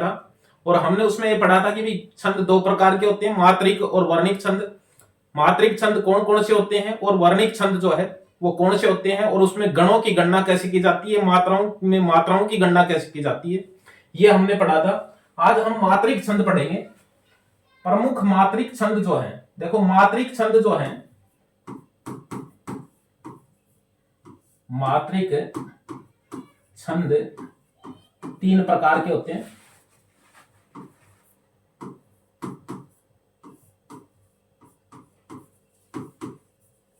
था और हमने उसमें ये पढ़ा था कि भी छंद दो प्रकार के होते हैं, मात्रिक और वर्णिक छंद। मात्रिक छंद कौन कौन से होते हैं और वर्णिक छंद जो है वो कौन से होते हैं, और उसमें गणों की गणना कैसे की जाती है, मात्राओं की गणना कैसे की जाती है, ये हमने पढ़ा था। आज हम मात्रिक छंद पढ़ेंगे। प्रमुख मात्रिक छंद जो है, देखो मात्रिक छंद जो है, मात्रिक छंद 3 प्रकार के होते हैं।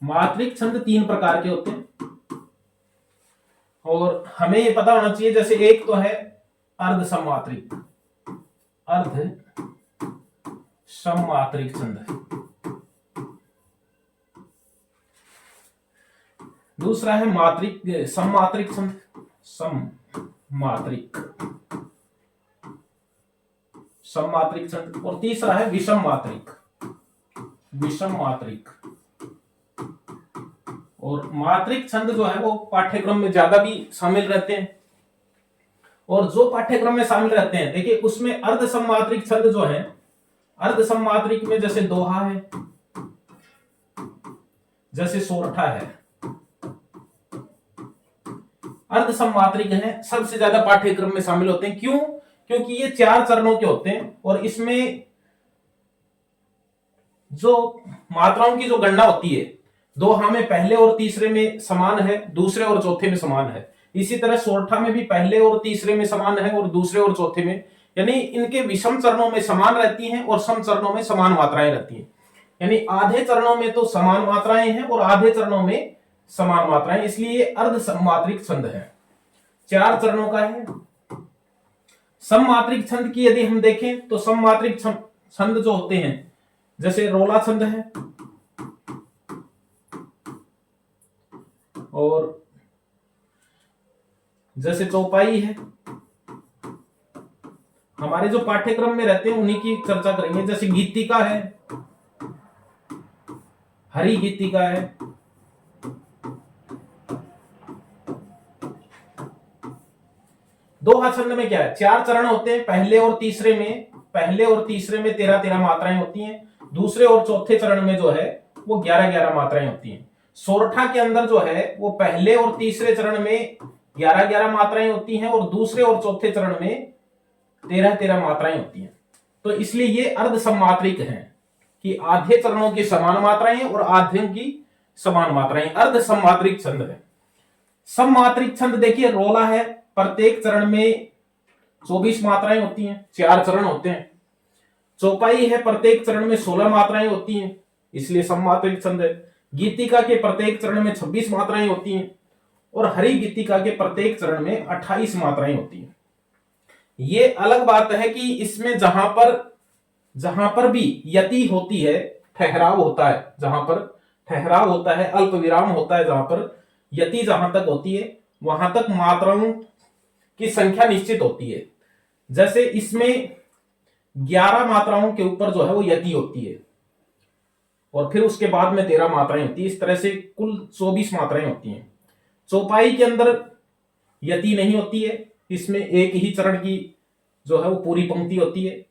मात्रिक छंद 3 प्रकार के होते हैं और हमें ये पता होना चाहिए। जैसे एक तो है अर्ध सममात्रिक, अर्ध सममात्रिक छंद। दूसरा है मात्रिक सममात्रिक छंद, सममात्रिक छंद। और तीसरा है विषम मात्रिक। और मात्रिक छंद जो है वो पाठ्यक्रम में ज्यादा भी शामिल रहते हैं, और जो पाठ्यक्रम में शामिल रहते हैं देखिए उसमें अर्ध सममात्रिक छंद जो है, अर्ध सममात्रिक में जैसे दोहा है, जैसे सोरठा है, अर्ध सममात्रिक है, सबसे ज्यादा पाठ्यक्रम में शामिल होते हैं। क्यों? क्योंकि ये 4 चरणों के होते हैं और इसमें जो मात्राओं की जो गणना होती है, दोहा में पहले और तीसरे में समान है, दूसरे और चौथे में समान है। इसी तरह सोरठा में भी पहले और तीसरे में समान है और दूसरे और चौथे में, यानी इनके विषम चरणों में समान रहती हैं और सम चरणों में समान मात्राएं रहती हैं। यानी आधे चरणों में तो समान मात्राएं हैं और आधे चरणों में समान मात्राएं, इसलिए ये अर्ध सममात्रिक छंद है। 4 चरणों का है। सममात्रिक छंद की यदि हम देखें तो सममात्रिक छंद जो होते हैं, जैसे रोला छंद है और जैसे चौपाई है, हमारे जो पाठ्यक्रम में रहते हैं उन्हीं की चर्चा करेंगे। जैसे गीतिका है, हरि गीतिका है, दोहा छंद में क्या है, 4 चरण होते हैं। पहले और तीसरे में 13-13 मात्राएं होती हैं। दूसरे और चौथे चरण में जो है वो 11-11 मात्राएं होती हैं। सोरठा के अंदर जो है वो पहले और तीसरे चरण में 11-11 मात्राएं होती हैं और दूसरे और चौथे चरण में 13-13 मात्राएं होती हैं। तो इसलिए ये अर्ध सममात्रिक हैं कि आधे चरणों की समान मात्राएं हैं और आधे की समान मात्राएं, अर्ध सममात्रिक छंद है। सममात्रिक छंद देखिए रोला है, प्रत्येक चरण में 24 मात्राएं होती हैं, 4 चरण होते हैं। चौपाई है, प्रत्येक चरण में 16 मात्राएं होती हैं, इसलिए सममात्रिक छंद है। गीतिका के प्रत्येक चरण में 26 मात्राएं होती हैं और हरि गीतिका के प्रत्येक चरण में 28 मात्राएं होती हैं। ये अलग बात है कि इसमें जहां पर भी यति होती है, ठहराव होता है, जहां पर ठहराव होता है, अल्प विराम होता है, जहां पर यति जहां तक होती है वहां तक मात्राओं की संख्या निश्चित होती है। जैसे इसमें 11 मात्राओं के ऊपर जो है वो यति होती है और फिर उसके बाद में 13 मात्राएं होती है। इस तरह से कुल 24 मात्राएं होती हैं। चौपाई के अंदर यति नहीं होती है, इसमें एक ही चरण की जो है वो पूरी पंक्ति होती है।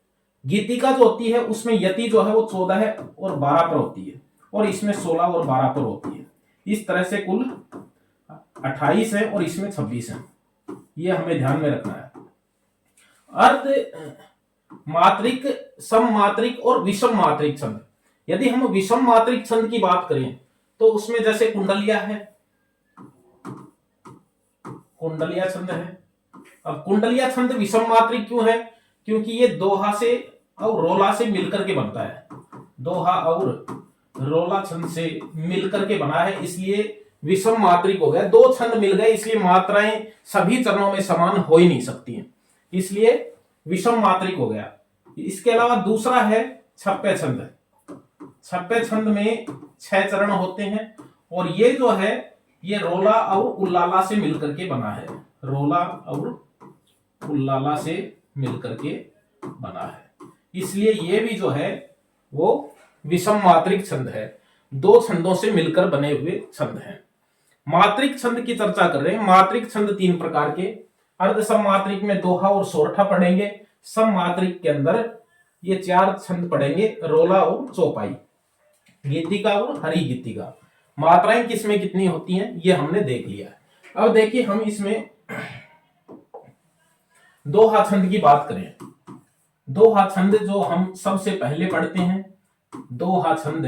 गीतिका जो होती है उसमें यति जो है वो 14 और 12 पर होती है और इसमें 16 और 12 पर होती है। इस तरह से कुल 28 है और इसमें 26 है। ये हमें ध्यान में रखना है। अर्ध मात्रिक, सममात्रिक और विषम मात्रिक छंद। यदि हम विषम मात्रिक छंद की बात करें तो उसमें जैसे कुंडलिया है, कुंडलिया छंद है। अब कुंडलिया छंद विषम मात्रिक क्यों है? क्योंकि ये दोहा से और रोला से मिलकर के बनता है। दोहा और रोला छंद से मिलकर के बना है, इसलिए विषम मात्रिक हो गया। 2 छंद मिल गए, इसलिए मात्राएं सभी चरणों में समान हो ही नहीं सकती हैं, इसलिए विषम मात्रिक हो गया। इसके अलावा दूसरा है छप्पे छंद। छप्पे छंद में 6 चरण होते हैं और ये जो है ये रोला और उल्लाला से मिलकर के बना है। रोला और उल्लाला से मिलकर के बना है, इसलिए ये भी जो है वो विषम मात्रिक छंद है। 2 छंदों से मिलकर बने हुए छंद हैं। मात्रिक छंद की चर्चा कर रहे हैं। मात्रिक छंद 3 प्रकार के। अर्ध सममात्रिक में दोहा और सोरठा पढ़ेंगे। सममात्रिक के अंदर ये 4 छंद पढ़ेंगे, रोला और चौपाई, गीतिका और हरी गीतिका। मात्राएं किसमें कितनी होती हैं ये हमने देख लिया। अब देखिए हम इसमें दोहा छंद की बात करें। दोहा छंद जो हम सबसे पहले पढ़ते हैं, दोहा छंद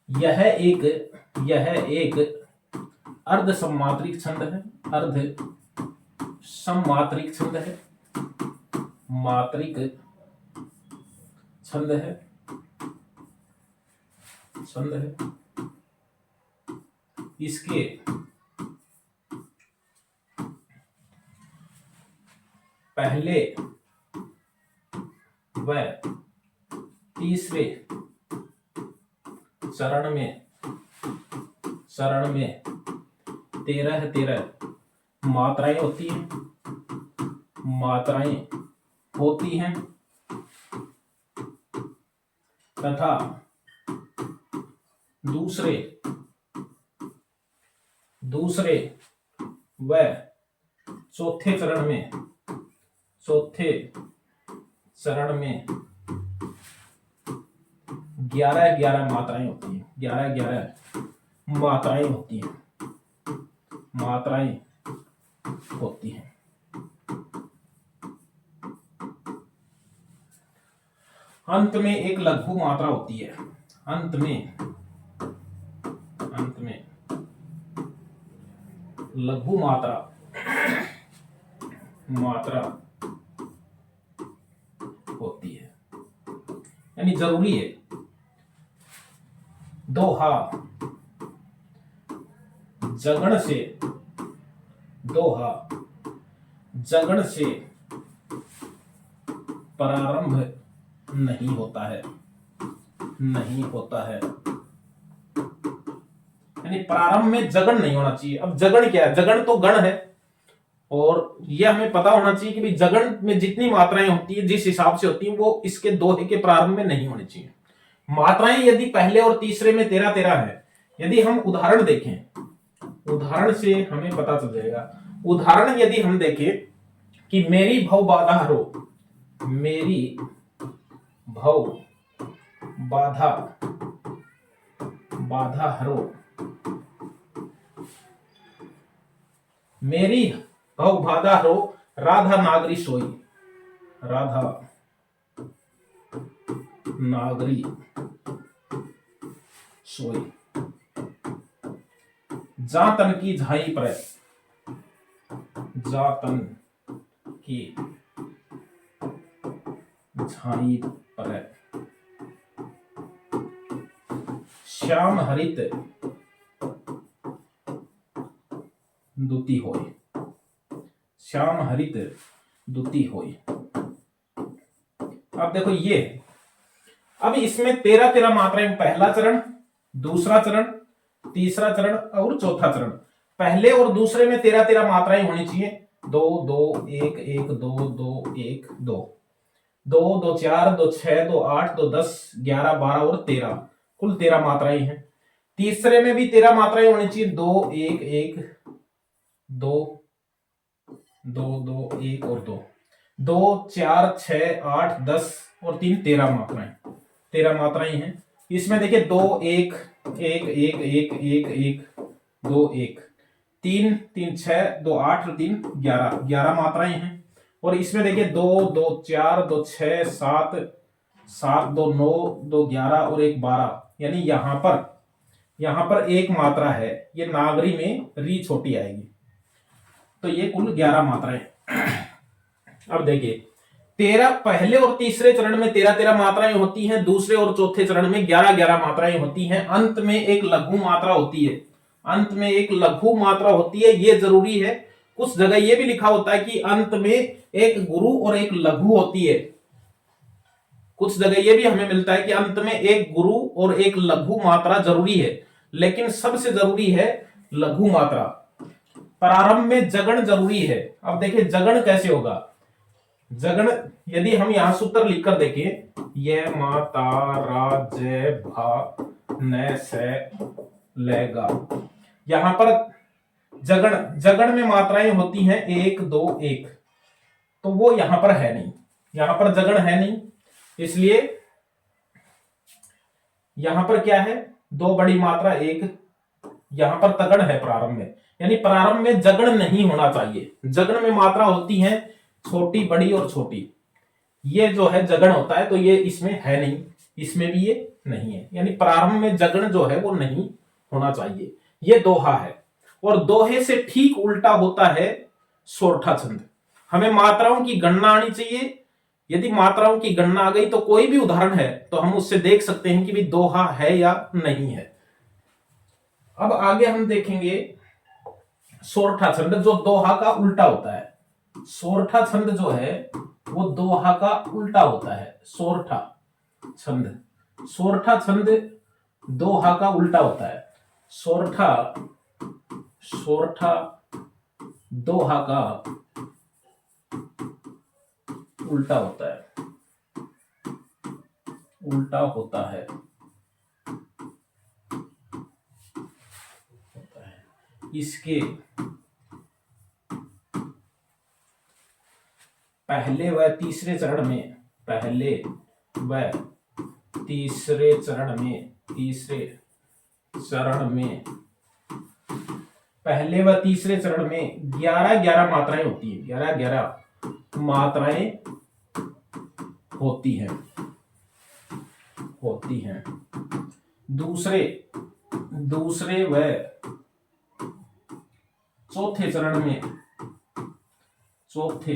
यह एक अर्ध सममात्रिक छंद है, अर्ध सममात्रिक छंद है, मात्रिक छंद है, छंद है। इसके पहले व तीसरे चरण में 13 मात्राएं होती हैं, मात्राएं होती हैं तथा दूसरे व चौथे चरण में 11 मात्राएं होती हैं, 11 मात्राएं होती हैं, मात्राएं होती हैं। अंत में एक लघु मात्रा होती है, अंत में लघु मात्रा होती है, यानी जरूरी है। दोहा जगण से प्रारंभ नहीं होता है, यानी प्रारंभ में जगण नहीं होना चाहिए। अब जगण क्या है? जगण तो गण है, और यह हमें पता होना चाहिए कि भाई जगण में जितनी मात्राएं होती है, जिस हिसाब से होती है, वो इसके दोहे के प्रारंभ में नहीं होनी चाहिए। मात्राएं यदि पहले और तीसरे में 13 है, यदि हम उदाहरण देखें, उदाहरण से हमें पता चल जाएगा। उदाहरण यदि हम देखें कि मेरी भव बाधा हरो, मेरी भव बाधा हरो, मेरी भव बाधा हरो, राधा नागरी सोई, राधा नागरी सोई, जातन की झाई पर, जातन की झाई पर, श्याम हरित दुती होय, श्याम हरित दुती होय। अब देखो ये, अब इसमें 13 मात्राएं, पहला चरण, दूसरा चरण, तीसरा चरण और चौथा चरण। पहले और दूसरे में 13 मात्राएं होनी चाहिए। 2 2 1 1 2 2 1 2 2 2 4 2 6 2 8 2 10 11 12 और 13, कुल 13 मात्राएं हैं। तीसरे में भी 13 मात्राएं होनी चाहिए। 2 1 1 2 2 2 1 और 2 2 4 6 8 10 और 3 13 मात्राएं हैं। इसमें देखिए 2 1 1 1 1 1 1 2 1 3 3 6 2 8 और 3 11 मात्राएं हैं। और इसमें देखिए 2 2 4 2 6 7 7 2 9 2 11 और 1 12, यानी यहां पर एक मात्रा है, ये नागरी में री छोटी आएगी, तो ये कुल 11 मात्राएं। अब देखिए 13 पहले और तीसरे चरण में 13 मात्राएं होती हैं, दूसरे और चौथे चरण में 11 मात्राएं होती हैं। अंत में एक लघु मात्रा होती है, अंत में एक लघु मात्रा होती है, ये जरूरी है। कुछ जगह ये भी लिखा होता है कि अंत में एक गुरु और एक लघु होती है, कुछ जगह ये भी हमें मिलता है कि अंत में एक गुरु और एक लघु मात्रा जरूरी है, लेकिन सबसे जरूरी है लघु मात्रा। प्रारंभ में जगण जरूरी है। अब देखिए जगण कैसे होगा? जगण यदि हम यहां सूत्र लिखकर देखें, यह माता राज भा न से लेगा, यहां पर जगण जगण में मात्राएं होती हैं 1 2 1, तो वो यहां पर है नहीं, यहां पर जगण है नहीं, इसलिए यहां पर क्या है, दो बड़ी मात्रा एक, यहां पर तगड़ है प्रारंभ में, यानी प्रारंभ में जगण नहीं होना चाहिए। जगण में मात्रा होती है छोटी बड़ी और छोटी, ये जो है जगण होता है, तो ये इसमें है नहीं, इसमें भी ये नहीं है, यानी प्रारंभ में जगण जो है वो नहीं होना चाहिए। ये दोहा है, और दोहे से ठीक उल्टा होता है सोरठा छंद। हमें मात्राओं की गणना आनी चाहिए, यदि मात्राओं की गणना आ गई तो कोई भी उदाहरण है तो हम उससे देख सकते हैं कि भी दोहा है या नहीं है। अब आगे हम देखेंगे सोरठा छंद, जो दोहा का उल्टा होता है। सोरठा छंद जो है वो दोहा का उल्टा होता है। सोरठा छंद, सोरठा छंद दोहा का उल्टा होता है। सोरठा, सोरठा दोहा का उल्टा होता है, उल्टा होता है। इसके पहले व तीसरे चरण में, पहले व तीसरे चरण में, तीसरे चरण में, पहले व तीसरे चरण में 11-11 मात्राएं होती है, 11-11 मात्राएं होती हैं, होती हैं। दूसरे, दूसरे व चौथे चरण में, चौथे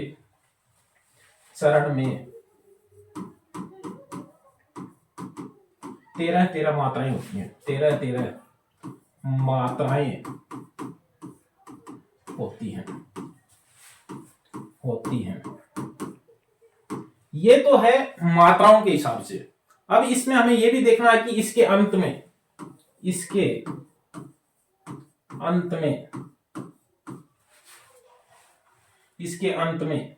चरण में 13-13 मात्राएं होती हैं, 13-13 मात्राएं होती हैं, होती हैं। ये तो है मात्राओं के हिसाब से। अब इसमें हमें यह भी देखना है कि इसके अंत में, इसके अंत में, इसके अंत में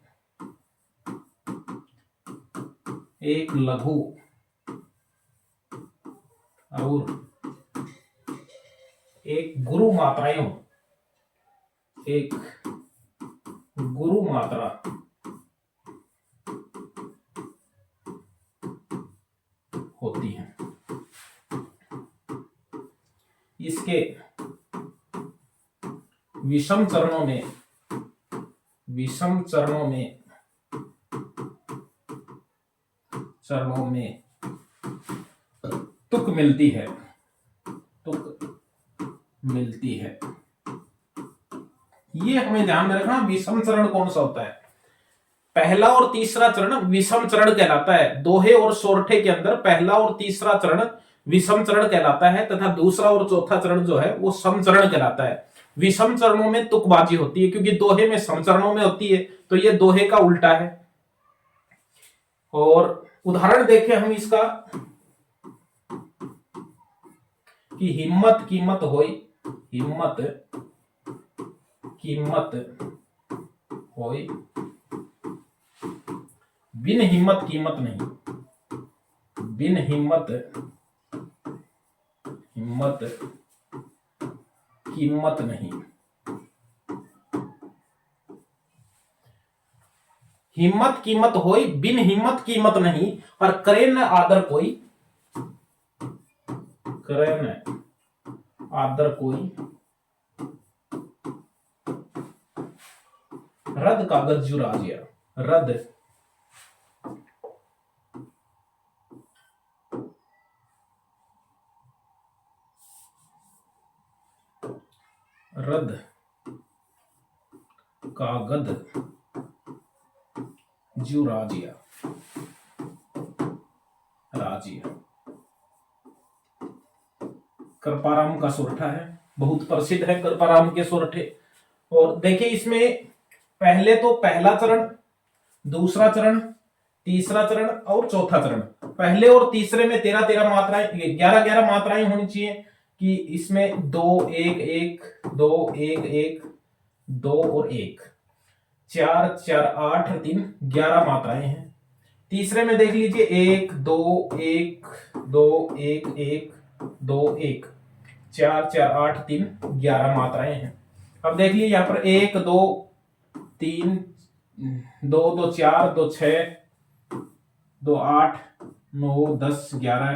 एक लघु और एक गुरु मात्राएं हो, एक गुरु मात्रा होती है। इसके विषम चरणों में, विषम चरणों में, चरणों में तुक मिलती है, तुक मिलती है। ये हमें ध्यान में रखना, विषम चरण कौन सा होता है। पहला और तीसरा चरण विषम चरण कहलाता है। दोहे और सोरठे के अंदर पहला और तीसरा चरण विषम चरण कहलाता है, तथा दूसरा और चौथा चरण जो है वो सम चरण कहलाता है। विषम चरणों में तुकबाजी होती है, क्योंकि दोहे में सम चरणों में होती है, तो ये दोहे का उल्टा है। और उदाहरण देखें हम इसका, कि हिम्मत कीमत होई, हिम्मत कीमत होई, बिन हिम्मत कीमत नहीं, बिन हिम्मत हिम्मत कीमत नहीं। हिम्मत कीमत होई, बिन हिम्मत कीमत नहीं, और करे न आदर कोई, करे न आदर कोई, रद कागज जू राजिया, रद रद कागद जू राजिया, राजिया कृपाराम का सोरठा है, बहुत प्रसिद्ध है कृपाराम के सोरठे। और देखिए इसमें पहले तो पहला चरण, दूसरा चरण, तीसरा चरण और चौथा चरण, पहले और तीसरे में 13-13 मात्राएं, 11-11 मात्राएं होनी चाहिए, कि इसमें 2 1 1 2 1 1 2 और 1, 4 4 8 3 11 मात्राएं हैं। तीसरे में देख लीजिए 1 2 1 2 1 1 2 1, 4 4 8 3 11 मात्राएं हैं। अब देख लीजिए यहाँ पर 1 2 3 2 2 4 2 6 2 8 9 10 11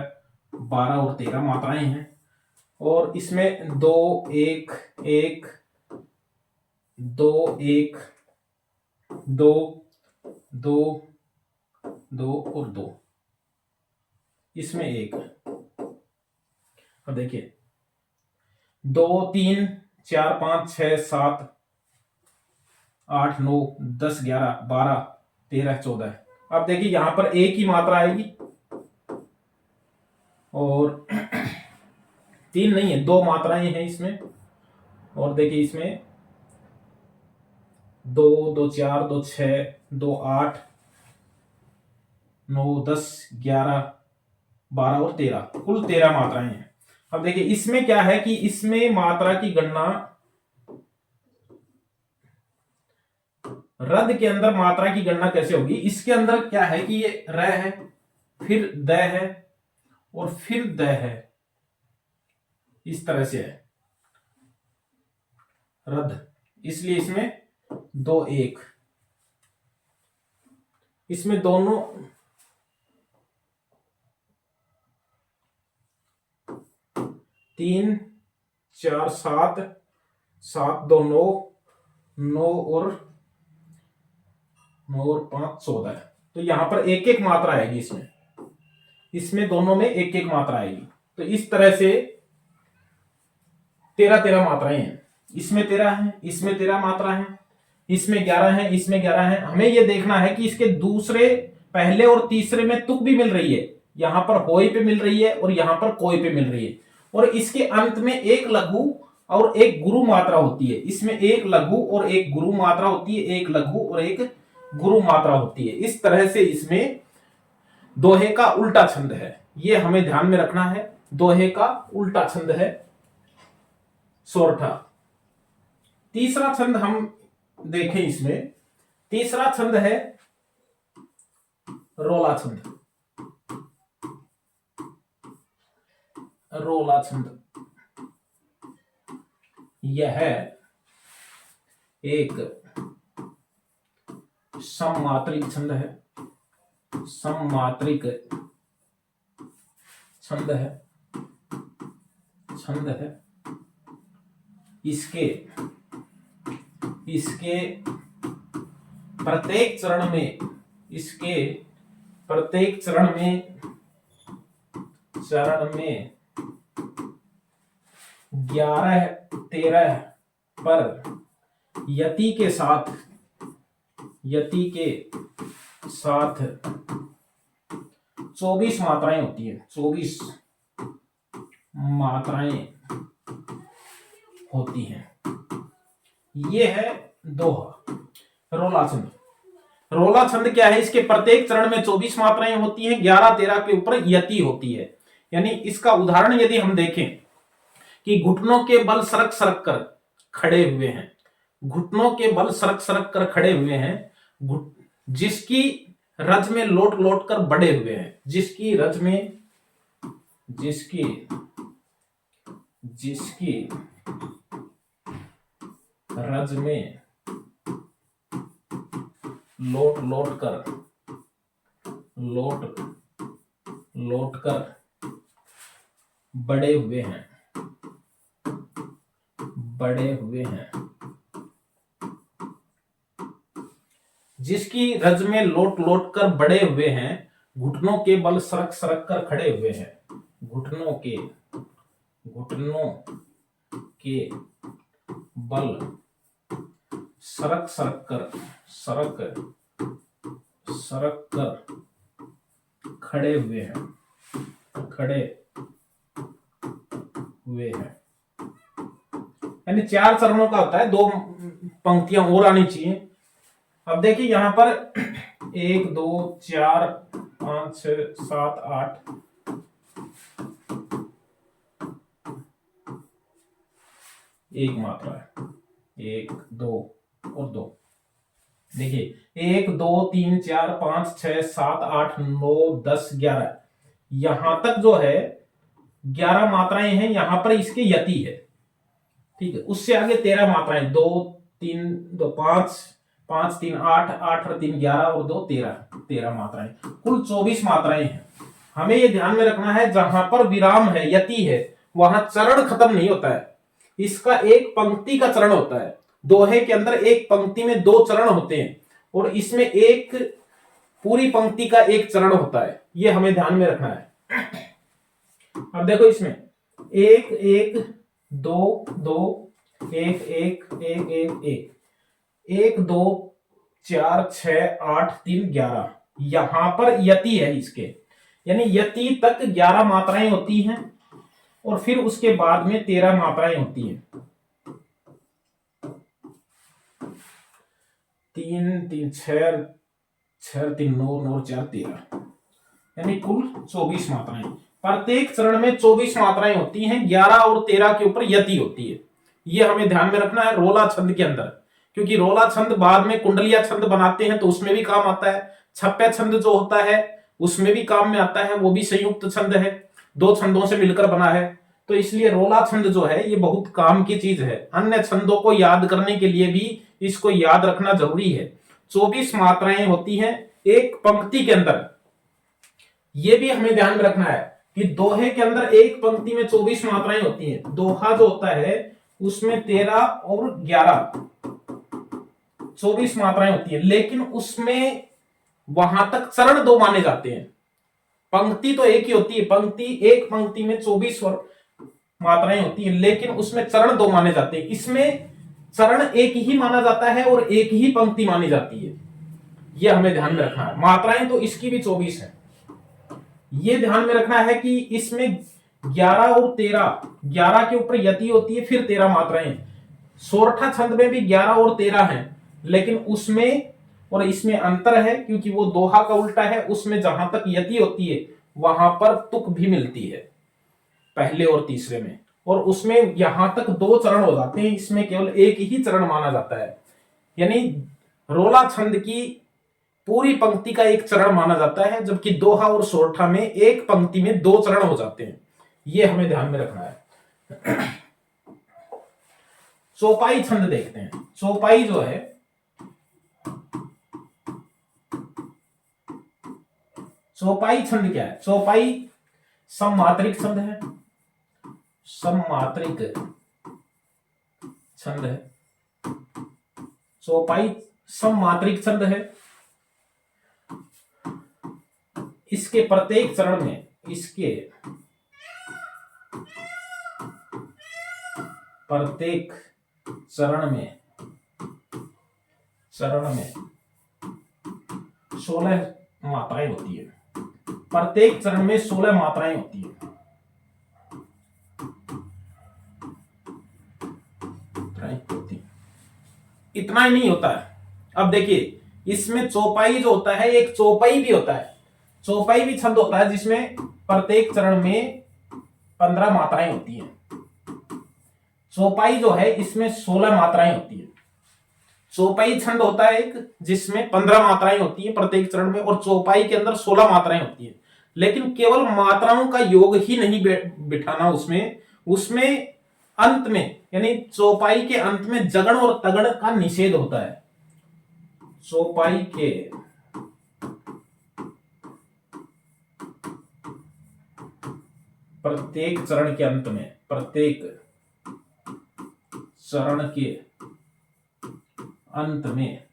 12 और 13 मात्राएं हैं। और इसमें 2 1 1 2 1 2 2 2 और 2, इसमें 1। अब देखिए 2 3 4 5 6 7 8 9 10 11 12 13 14। अब देखिए यहां पर एक ही मात्रा आएगी और 3 नहीं है, 2 मात्राएं हैं इसमें। और देखिए इसमें 2 2 4 2 6 2 8 9 10 11 12 और 13, कुल 13 मात्राएं हैं। अब देखिए इसमें क्या है कि इसमें मात्रा की गणना, रद के अंदर मात्रा की गणना कैसे होगी। इसके अंदर क्या है कि ये र है, फिर द है और फिर द है, इस तरह से है रद, इसलिए इसमें 2 1। इसमें दोनों 3 4 7 7 2 9 9 और 5 14। तो यहां पर एक एक मात्रा आएगी इसमें दोनों में एक एक मात्रा आएगी। तो इस तरह से 13 मात्राएं हैं। इसमें 13 है, इसमें 13 मात्रा है, इसमें 11 है, इसमें 11 है। हमें यह देखना है कि इसके दूसरे, पहले और तीसरे में तुक भी मिल रही है। यहां पर होय पे मिल रही है और यहां पर कोय पे मिल रही है। और इसके अंत में एक लघु और एक गुरु मात्रा होती है। इसमें एक लघु और एक गुरु मात्रा होती है, एक लघु और एक गुरु मात्रा होती है। इस तरह से इसमें दोहे का उल्टा छंद है, ये हमें ध्यान में रखना है। दोहे का उल्टा छंद है सोरठा। तीसरा छंद हम देखें, इसमें तीसरा छंद है रोला छंद। रोला छंद यह एक सममात्रिक छंद है, सममात्रिक छंद है। इसके प्रत्येक चरण में, इसके प्रत्येक चरण में 11 13 पर यति के साथ 24 मात्राएं होती हैं। 24 मात्राएं होती हैं। ये है दोहा रोला छंद। रोला छंद क्या है, इसके प्रत्येक चरण में 24 मात्राएं होती हैं, 11 13 के ऊपर यति होती है। यानी इसका उदाहरण यदि हम देखें कि घुटनों के बल सरक सरक कर खड़े हुए हैं, घुटनों के बल सरक सरक कर खड़े हुए हैं, जिसकी रज में लोट लोट कर बढ़े हुए हैं, जिसकी रज में लोट लोट कर बड़े हुए हैं, जिसकी रज में लोट लोट कर बड़े हुए हैं, घुटनों के बल सरक सरक कर खड़े हुए हैं, घुटनों के बल सरक कर खड़े हुए हैं। यानी 4 चरणों का होता है, 2 पंक्तियां और आनी चाहिए। अब देखिए यहां पर 1 2 4 5 6 7 8 एक मात्रा है, 1 2 और 2। देखिए 1 2 3 4 5 6 7 8 9 10 11, यहां तक जो है 11 मात्राएं हैं। यहां पर इसके यति है, ठीक है, उससे आगे 13 मात्राएं, 2 3 2 5 5 3 8 8 और 3 11 और 2 13, 13 मात्राएं, कुल 24 मात्राएं हैं। हमें ये ध्यान में रखना है जहां पर विराम है, यति है, वहां चरण खत्म नहीं होता है, इसका एक पंक्ति का चरण होता है। दोहे के अंदर एक पंक्ति में 2 चरण होते हैं और इसमें एक पूरी पंक्ति का एक चरण होता है, ये हमें ध्यान में रखना है। अब देखो इसमें 1 1 2 2 1 1 1 1 1 1 2 4 6 8 3 11, यहां पर यति है इसके, यानी यति तक 11 मात्राएं होती हैं और फिर उसके बाद में 13 मात्राएं होती हैं। 3 3 6 6 3 9 9 4 13, यानी कुल 24 मात्राएं। प्रत्येक चरण में 24 मात्राएं होती हैं, 11 और 13 के ऊपर यति होती है। ये हमें ध्यान में रखना है रोला छंद के अंदर, क्योंकि रोला छंद बाद में कुंडलिया छंद बनाते हैं तो उसमें भी काम आता है। छप्पे छंद जो होता है उसमें भी काम में आता है, वो भी संयुक्त छंद है, 2 छंदों से मिलकर बना है। तो इसलिए रोला छंद जो है ये बहुत काम की चीज है। अन्य छंदों को याद करने के लिए भी इसको याद रखना जरूरी है। 24 मात्राएं होती हैं एक पंक्ति के अंदर, ये भी हमें ध्यान में रखना है कि दोहे के अंदर एक पंक्ति में 24 मात्राएं होती हैं। दोहा जो होता है उसमें 13 और 11 24 मात्राएं होती है, लेकिन उसमें वहां तक चरण 2 माने जाते हैं। पंक्ति तो एक ही होती है, एक पंक्ति में 24 मात्राएं होती है, लेकिन उसमें चरण 2 माने जाते हैं। इसमें चरण एक ही माना जाता है और एक ही पंक्ति मानी जाती है, यह हमें ध्यान में रखना है। मात्राएं तो इसकी भी 24 है, ये ध्यान में रखना है कि इसमें 11 और 13, 11 के ऊपर यति होती है, फिर 13 मात्राएं। सोरठा छंद में भी 11 और 13 हैं, लेकिन उसमें और इसमें अंतर है, क्योंकि वो दोहा का उल्टा है। उसमें जहां तक यति होती है वहां पर तुक भी मिलती है पहले और तीसरे में, और उसमें यहां तक 2 चरण हो जाते हैं, इसमें केवल एक ही चरण माना जाता है। यानी रोला छंद की पूरी पंक्ति का एक चरण माना जाता है, जबकि दोहा और सोरठा में एक पंक्ति में 2 चरण हो जाते हैं। ये हमें ध्यान में रखना है। चौपाई छंद देखते हैं। चौपाई जो है, चौपाई छंद क्या है? चौपाई सममात्रिक छंद है, सममात्रिक छंद है। चौपाई सममात्रिक छंद है। इसके प्रत्येक चरण में, इसके प्रत्येक चरण में 16 मात्राएं होती है। प्रत्येक चरण में 16 मात्राएं होती है। इतना ही नहीं होता है। अब देखिए, इसमें चौपाई जो होता है, एक चौपाई भी होता है। चौपाई भी छंद होता है जिसमें प्रत्येक चरण में 15 मात्राएं होती हैं। चौपाई जो है इसमें 16 मात्राएं होती है। चौपाई छंद होता है एक जिसमें 15 मात्राएं होती है प्रत्येक चरण में, और चौपाई के अंदर 16 मात्राएं होती है। लेकिन केवल मात्राओं का योग ही नहीं बिठाना उसमें अंत में, यानी चौपाई के अंत में जगण और तगड़ का निषेध होता है। चौपाई के प्रत्येक चरण के अंत में, प्रत्येक चरण के अंत में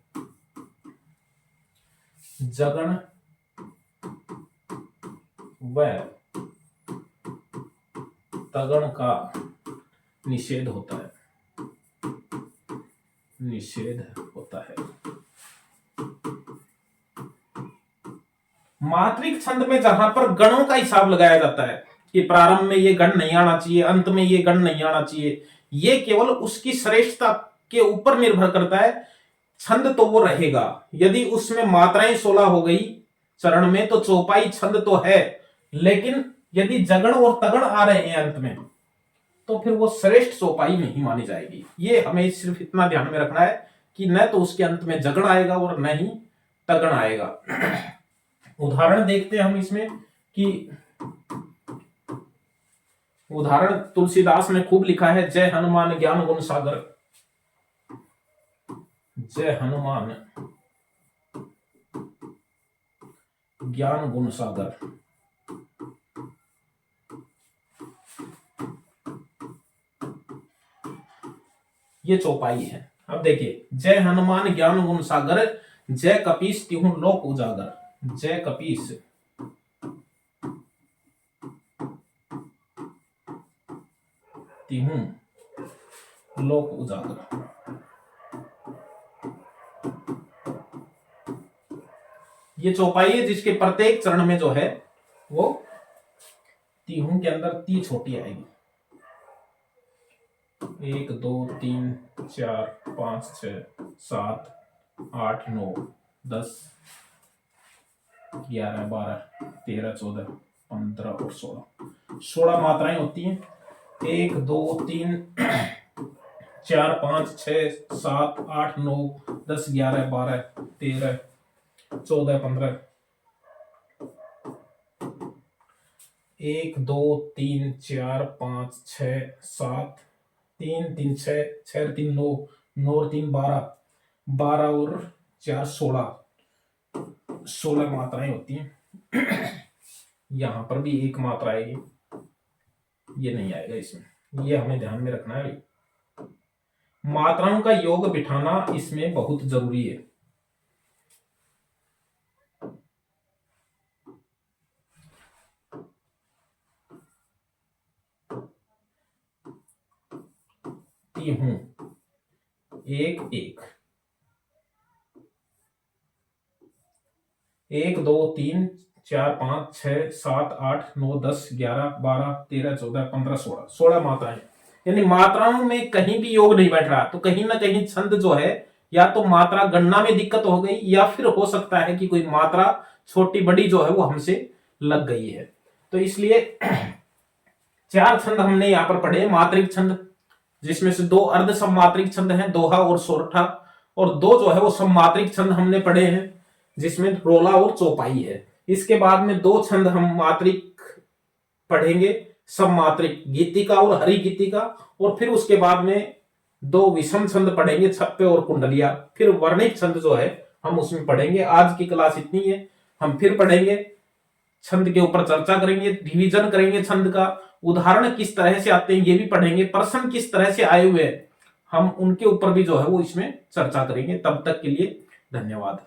जगण व तगण का निषेध होता है, निषेध होता है। मात्रिक छंद में जहां पर गणों का हिसाब लगाया जाता है कि प्रारंभ में ये गण नहीं आना चाहिए, अंत में ये गण नहीं आना चाहिए, ये केवल उसकी श्रेष्ठता के ऊपर निर्भर करता है। छंद तो वो रहेगा। यदि उसमें मात्राएं 16 हो गई चरण में तो चौपाई छंद तो है, लेकिन यदि जगण और तगण आ रहे हैं अंत में तो फिर वो श्रेष्ठ चौपाई नहीं मानी जाएगी। ये हमें सिर्फ इतना ध्यान में रखना है कि न तो उसके अंत में जगण आएगा और न ही तगण आएगा। उदाहरण देखते हैं हम इसमें कि उदाहरण तुलसीदास ने खूब लिखा है, जय हनुमान ज्ञान गुण सागर, जय हनुमान ज्ञान गुण सागर। ये चौपाई है। अब देखिए, जय हनुमान ज्ञान गुण सागर, जय कपीस तिहु लोक उजागर, जय कपीस तिहु लोक उजागर। ये चौपाई है जिसके प्रत्येक चरण में जो है वो तिहु के अंदर ती छोटी आएगी। 1 2 3 4 5 6 7 8 9 10 11 12 13 14 15 और 16 मात्राएं होती हैं। 1 2 3 4 5 6 7 8 9 10 11 12 13 14 15 1 2 3 4 5 6 7 3 3 6 6 3 9 9 और 3 12 12 और 4 16 मात्राएं होती हैं। यहां पर भी एक मात्रा आएगी, ये नहीं आएगा इसमें, ये हमें ध्यान में रखना है। मात्राओं का योग बिठाना इसमें बहुत जरूरी है। हूं 1 1 1 2 3 4 5 6 7 8 9 10 11 12 13 14 15 16 मात्राएं। यानी मात्राओं में कहीं भी योग नहीं बैठ रहा, तो कहीं ना कहीं छंद जो है या तो मात्रा गणना में दिक्कत हो गई, या फिर हो सकता है कि कोई मात्रा छोटी बड़ी जो है वो हमसे लग गई है। तो इसलिए 4 छंद हमने यहां पर पढ़े। मात्रिक छंद, जिसमें से 2 अर्ध सममात्रिक छंद हैं, दोहा और सोरठा, और 2 जो है वो सममात्रिक छंद हमने पढ़े हैं, जिसमें रोला और चौपाई है। इसके बाद में 2 छंद हम मात्रिक पढ़ेंगे, सममात्रिक, गीतिका और हरि गीतिका, और फिर उसके बाद में 2 विषम छंद पढ़ेंगे, छप्पे और कुंडलिया। फिर वर्णिक छंद जो है हम उसमें पढ़ेंगे। आज की क्लास इतनी है, हम फिर पढ़ेंगे, छंद के ऊपर चर्चा करेंगे, रिवीजन करेंगे, छंद का उदाहरण किस तरह से आते हैं ये भी पढ़ेंगे, प्रश्न किस तरह से आए हुए हैं हम उनके ऊपर भी जो है वो इसमें चर्चा करेंगे। तब तक के लिए धन्यवाद।